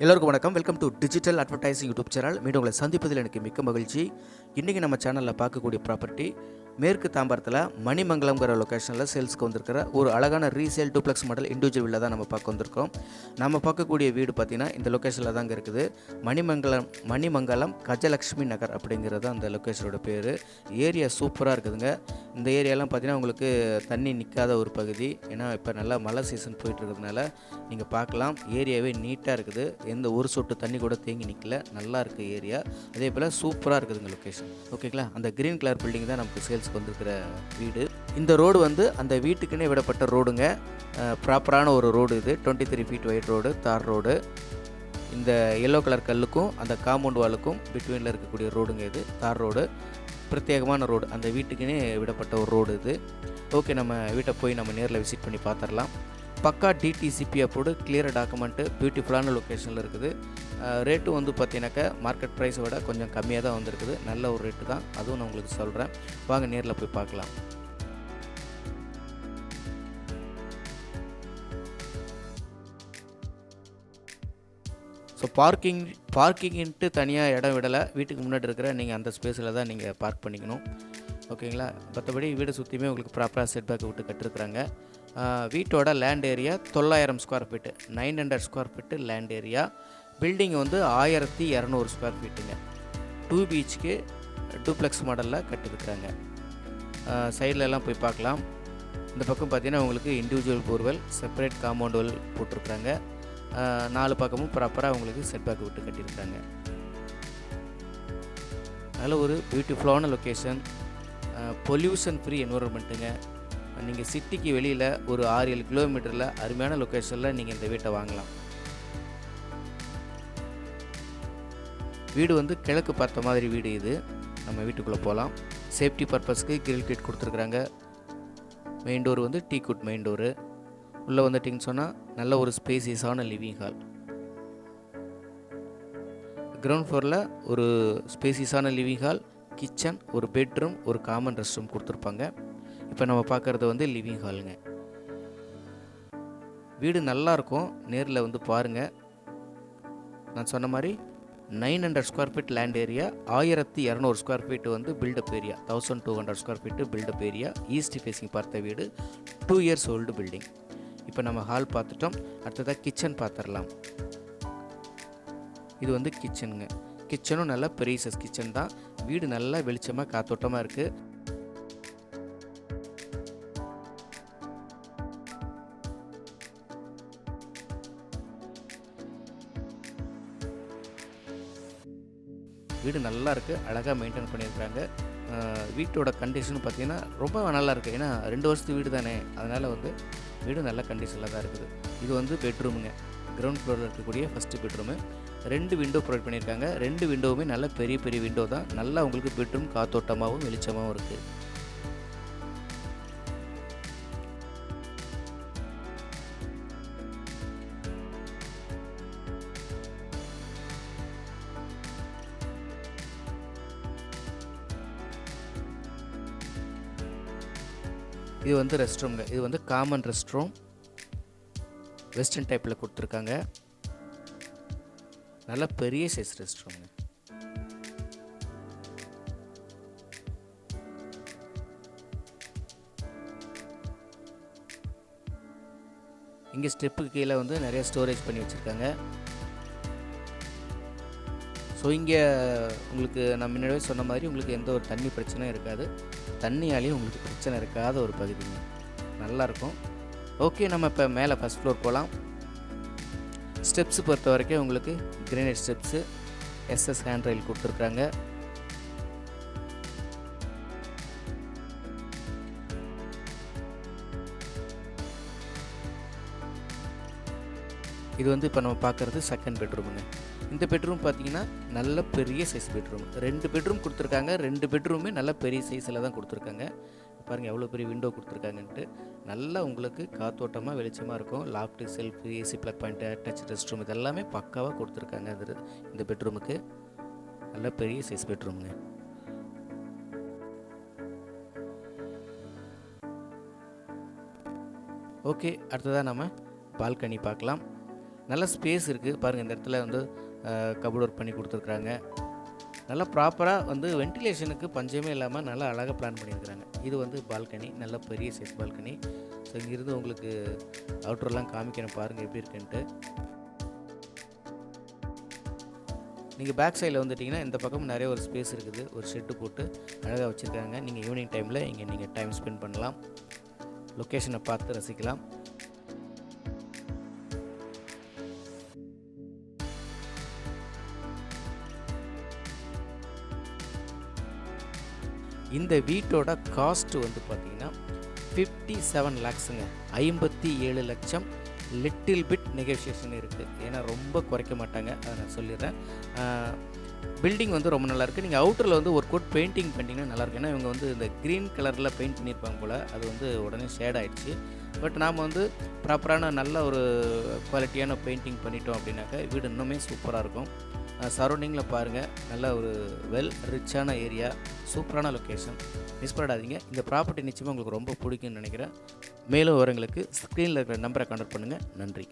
எல்லோருக்கும் வணக்கம். Welcome to digital advertising YouTube channel. மீண்டும் உங்களை சந்திப்பதில் எனக்கு மிக்க மகிழ்ச்சி. இன்றைக்கி நம்ம சேனலில் பார்க்கக்கூடிய ப்ராப்பர்ட்டி மேற்கு தாம்பரத்தில் மணிமங்கலம்ங்கிற லொக்கேஷனில் சேல்ஸ்க்கு வந்திருக்கிற ஒரு அழகான resale duplex model individual villa தான் நம்ம பார்க்க வந்திருக்கோம். நம்ம பார்க்கக்கூடிய வீடு பார்த்திங்கன்னா இந்த லொக்கேஷனில் தாங்க இருக்குது. மணிமங்கலம் கஜலக்ஷ்மி நகர் அப்படிங்கிறது அந்த லொக்கேஷனோட பேர். ஏரியா சூப்பராக இருக்குதுங்க. இந்த ஏரியாலாம் பார்த்திங்கன்னா உங்களுக்கு தண்ணி நிற்காத ஒரு பகுதி. ஏன்னா இப்போ நல்லா மழை சீசன் போயிட்டு இருக்கிறதுனால நீங்கள் பார்க்கலாம், ஏரியாவே நீட்டாக இருக்குது. எந்த ஒரு சொட்டு தண்ணி கூட தேங்கி நிற்கல. நல்லா இருக்குது ஏரியா. அதே போல் சூப்பராக இருக்குதுங்க லொக்கேஷன். ஓகேங்களா? அந்த க்ரீன் கலர் பில்டிங் தான் நமக்கு சேல்ஸ்க்கு வந்திருக்கிற வீடு. இந்த ரோடு வந்து அந்த வீட்டுக்குன்னே விடப்பட்ட ரோடுங்க. ப்ராப்பரான ஒரு ரோடு இது. 23 ஃபீட் ஒயிட் ரோடு, தார் ரோடு. இந்த எல்லோ கலர் கல்லுக்கும் அந்த காம்பவுண்ட் வாலுக்கும் பிட்வீனில் இருக்கக்கூடிய ரோடுங்க இது. தார் ரோடு, பிரத்யேகமான ரோடு. அந்த வீட்டுக்குன்னே விடப்பட்ட ஒரு ரோடு இது. ஓகே, நம்ம வீட்டை போய் நம்ம நேரில் விசிட் பண்ணி பார்த்துடலாம். பக்கா டிடிசிபி அப்ரூவ்டு, கிளியர் டாக்குமெண்ட்டு, பியூட்டிஃபுல்லான லொக்கேஷனில் இருக்குது. ரேட்டும் வந்து பார்த்தீங்கன்னாக்கா மார்க்கெட் ப்ரைஸை விட கொஞ்சம் கம்மியாக தான் வந்திருக்குது. நல்ல ஒரு ரேட்டு தான், அதுவும் நான் உங்களுக்கு சொல்கிறேன். வாங்க நேரில் போய் பார்க்கலாம். ஸோ பார்க்கிங்ன்ட்டு தனியாக இடம் விடலை. வீட்டுக்கு முன்னாடி இருக்கிற நீங்கள் அந்த ஸ்பேஸில் தான் நீங்கள் பார்க் பண்ணிக்கணும். ஓகேங்களா? மற்றபடி வீடு சுற்றியுமே உங்களுக்கு ப்ராப்பராக செட் பேக் விட்டு கட்டிருக்குறாங்க. வீட்டோட land area 900 square feet, 900 square feet land area. Building வந்து 1200 ஸ்கொயர் ஃபீட்டுங்க. 2 பிஹெச்கே டூப்ளெக்ஸ் மாடலில் கட்டிருக்குறாங்க. சைட்லலாம் போய் பார்க்கலாம். இந்த பக்கம் பார்த்தீங்கன்னா உங்களுக்கு individual borewell, separate compound wall போட்டிருக்குறாங்க. 4 பக்கமும் ப்ராப்பராக உங்களுக்கு செட் பேக் விட்டு கட்டியிருக்காங்க. நல்ல ஒரு பியூட்டிஃபுல்லான லொக்கேஷன், பொல்யூஷன் ஃப்ரீ என்வரன்மெண்ட்டுங்க. நீங்கள் சிட்டிக்கு வெளியில் ஒரு 6-7 கிலோமீட்டரில் அருமையான லொக்கேஷனில் நீங்கள் இந்த வீட்டை வாங்கலாம். வீடு வந்து கிழக்கு பார்த்த மாதிரி வீடு இது. நம்ம வீட்டுக்குள்ளே போகலாம். சேஃப்டி பர்பஸ்க்கு கிரில் கேட் கொடுத்துருக்குறாங்க. மெயின் டோர் வந்து டீ குட் மெயின் டோரு. உள்ளே வந்துட்டிங்கன்னு சொன்னால் நல்ல ஒரு ஸ்பேசியஸான லிவிங் ஹால். கிரவுண்ட் ஃப்ளோரில் ஒரு ஸ்பேசியஸான லிவிங் ஹால், கிச்சன், ஒரு பெட்ரூம், ஒரு காமன் ரெஸ்ட் ரூம் கொடுத்துருப்பாங்க. இப்போ நம்ம பார்க்குறது வந்து லிவிங் ஹாலுங்க. வீடு நல்லாயிருக்கும், நேரில் வந்து பாருங்கள். நான் சொன்ன மாதிரி 900 square feet land area, 1200 square feet வந்து built up area, 1200 square feet built up area. East facing பார்த்த வீடு, 2 இயர்ஸ் ஓல்டு பில்டிங். இப்போ நம்ம ஹால் பார்த்துட்டோம். அடுத்ததாக கிச்சன் பார்த்துடலாம். இது வந்து கிச்சனுங்க. கிச்சனும் நல்லா பெரிய சைஸ் கிச்சன் தான். வீடு நல்லா வெளிச்சமாக காத்தோட்டமாக இருக்குது. வீடு நல்லா இருக்குது, அழகாக மெயின்டைன் பண்ணியிருக்காங்க. வீட்டோட கண்டிஷன் பார்த்திங்கன்னா ரொம்ப நல்லா இருக்குது. ஏன்னா 2 வருஷத்து வீடு தானே, அதனால் வந்து வீடு நல்ல கண்டிஷனில் தான் இருக்குது. இது வந்து பெட்ரூமுங்க. கிரவுண்ட் ஃப்ளோரில் இருக்கக்கூடிய ஃபஸ்ட்டு பெட்ரூமு. 2 விண்டோ ப்ரொவைட் பண்ணியிருக்காங்க. 2 விண்டோவுமே நல்ல பெரிய பெரிய விண்டோ தான். நல்லா உங்களுக்கு பெட்ரூம் காத்தோட்டமாகவும் வெளிச்சமாகவும் இருக்குது. இது வந்து ரெஸ்ட் ரூம்ங்க. இது வந்து காமன் ரெஸ்ட் ரூம், வெஸ்டர்ன் டைப்பில் கொடுத்துருக்காங்க. நல்ல பெரிய சைஸ் ரெஸ்ட் ரூம்ங்க. இங்கே ஸ்டெப்புக்கு கீழே வந்து நிறைய ஸ்டோரேஜ் பண்ணி வச்சுருக்காங்க. ஸோ இங்கே உங்களுக்கு நான் முன்னாடியே சொன்ன மாதிரி உங்களுக்கு எந்த ஒரு தண்ணி பிரச்சனையும் இருக்காது. தண்ணியாலேயும் உங்களுக்கு பிரச்சனை இருக்காத ஒரு பகுதிங்க. நல்லாயிருக்கும். ஓகே, நம்ம இப்போ மேலே ஃபஸ்ட் ஃப்ளோர் போகலாம். ஸ்டெப்ஸு பொறுத்த வரைக்கும் உங்களுக்கு கிரானைட் ஸ்டெப்ஸு, எஸ்எஸ் ஹேண்ட் ரயில் கொடுத்துருக்குறாங்க. இது வந்து இப்போ நம்ம பார்க்குறது செகண்ட் பெட்ரூமுங்க. இந்த பெட்ரூம் பார்த்தீங்கன்னா நல்ல பெரிய சைஸ் பெட்ரூம். 2 பெட்ரூம் கொடுத்துருக்காங்க. 2 பெட்ரூமே நல்ல பெரிய சைஸில் தான் கொடுத்துருக்காங்க. பாருங்கள் எவ்வளோ பெரிய விண்டோ கொடுத்துருக்காங்கன்ட்டு. நல்லா உங்களுக்கு காத்தோட்டமாக வெளிச்சமாக இருக்கும். Loft, shelf, AC plug point, attach rest room இதெல்லாமே பக்காவாக கொடுத்துருக்காங்க. இந்த பெட்ரூமுக்கு நல்ல பெரிய சைஸ் பெட்ரூமுங்க. ஓகே, அடுத்ததாக நம்ம பால்கனி பார்க்கலாம். நல்ல ஸ்பேஸ் இருக்குது பாருங்கள். இந்த இடத்துல வந்து கபோர்ட் ஒர்க் பண்ணி கொடுத்துருக்குறாங்க. நல்லா ப்ராப்பராக வந்து வென்டிலேஷனுக்கு பஞ்சமே இல்லாமல் நல்லா அழகாக பிளான் பண்ணியிருக்கிறாங்க. இது வந்து பால்கனி, நல்ல பெரிய சைஸ் பால்கனி. ஸோ இங்கிருந்து உங்களுக்கு அவுட்டர்லாம் காமிக்கிறேன் பாருங்கள் எப்படி இருக்குன்ட்டு. நீங்கள் பேக் சைடில் வந்துட்டிங்கன்னா இந்த பக்கம் நிறைய ஒரு ஸ்பேஸ் இருக்குது. ஒரு ஷெட்டு போட்டு அழகாக வச்சுருக்காங்க. நீங்கள் ஈவினிங் டைமில் இங்கே நீங்கள் டைம் ஸ்பெண்ட் பண்ணலாம். லொக்கேஷனை பார்த்து ரசிக்கலாம். இந்த வீட்டோட காஸ்ட் வந்து பார்த்திங்கன்னா 57 லேக்ஸுங்க. 57 லட்சம். லிட்டில் பிட் நெகோஷியேஷன் இருக்குது. ஏன்னா ரொம்ப குறைக்க மாட்டாங்க, அதை நான் சொல்லிடுறேன். பில்டிங் வந்து ரொம்ப நல்லாயிருக்கு. நீங்கள் அவுட்டரில் வந்து ஒரு கோட் பெயிண்டிங் பண்ணிங்கன்னா நல்லாயிருக்கு. ஏன்னா இவங்க வந்து இந்த க்ரீன் கலரில் பெயிண்ட் பண்ணியிருப்பாங்க போல், அது வந்து உடனே ஷேட் ஆகிடுச்சு. பட் நாம் வந்து ப்ராப்பரான நல்ல ஒரு குவாலிட்டியான பெயிண்டிங் பண்ணிட்டோம் அப்படின்னாக்கா வீடு இன்னுமே சூப்பராக இருக்கும். சரௌண்டிங்கில் பாருங்கள், நல்ல ஒரு வெல் ரிச்சான ஏரியா, சூப்பரான லொக்கேஷன். மிஸ் பண்ணிடாதீங்க. இந்த ப்ராப்பர்ட்டி நிச்சயமாக உங்களுக்கு ரொம்ப பிடிக்கும்னு நினைக்கிறேன். மேலும் விவரங்களுக்கு ஸ்க்ரீனில் இருக்கிற நம்பரை கான்டாக்ட் பண்ணுங்கள். நன்றி.